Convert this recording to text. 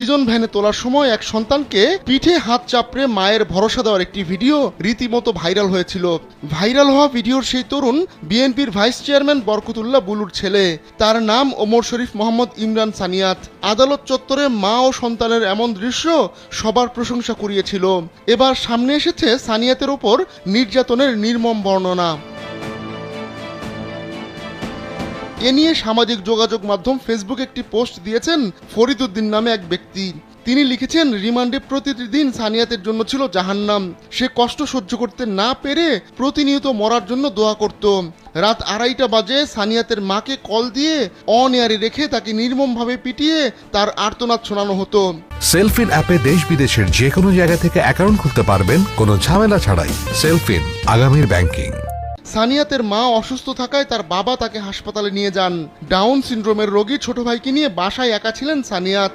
Prison ভ্যানে তোলার সময় এক সন্তানকে পিঠে হাত চাপড়ে মায়ের ভরসা দেওয়ার একটি ভিডিও রীতিমতো ভাইরাল হয়েছিল। ভাইরাল হওয়া ভিডিওর সেই তরুণ বিএনপির ভাইস চেয়ারম্যান বরকতুল্লাহ বুলুর ছেলে। তার নাম ওমর শরীফ মোহাম্মদ ইমরান সানিয়াত। আদালত চত্বরে মা ও সন্তানের এমন দৃশ্য সবার প্রশংসা কুড়িয়েছিল। এবার সামনে এসেছে সানিয়াতের ওপর নির্যাতনের নির্মম বর্ণনা। এ নিয়ে সামাজিক যোগাযোগ মাধ্যম ফেসবুক একটি পোস্ট দিয়েছেন ফরিদ উদ্দিন নামে এক ব্যক্তি। তিনি লিখেছেন, রিমান্ডে প্রতিদিন সানিয়াতের জন্য ছিল জাহান্নাম। সে কষ্ট সহ্য করতে না পেরে প্রতিনিয়ত মরার জন্য দোয়া করত। রাত 2:30 বাজে সানিয়াতের মাকে কল দিয়ে অন-এয়ারে রেখে তাকে নির্মমভাবে পিটিয়ে তার আর্তনাদ শোনানো হতো। সেলফিন অ্যাপে দেশ বিদেশের যে কোনো জায়গা থেকে অ্যাকাউন্ট খুলতে পারবেন কোনো ঝামেলা ছাড়াই। সেলফিন, আগামীর ব্যাংকিং। সানিয়াতের মা অসুস্থ থাকায় তার বাবা তাকে হাসপাতালে নিয়ে যান। ডাউন সিনড্রোমের রোগী ছোট ভাইকে নিয়ে বাসায় একা ছিলেন সানিয়াত।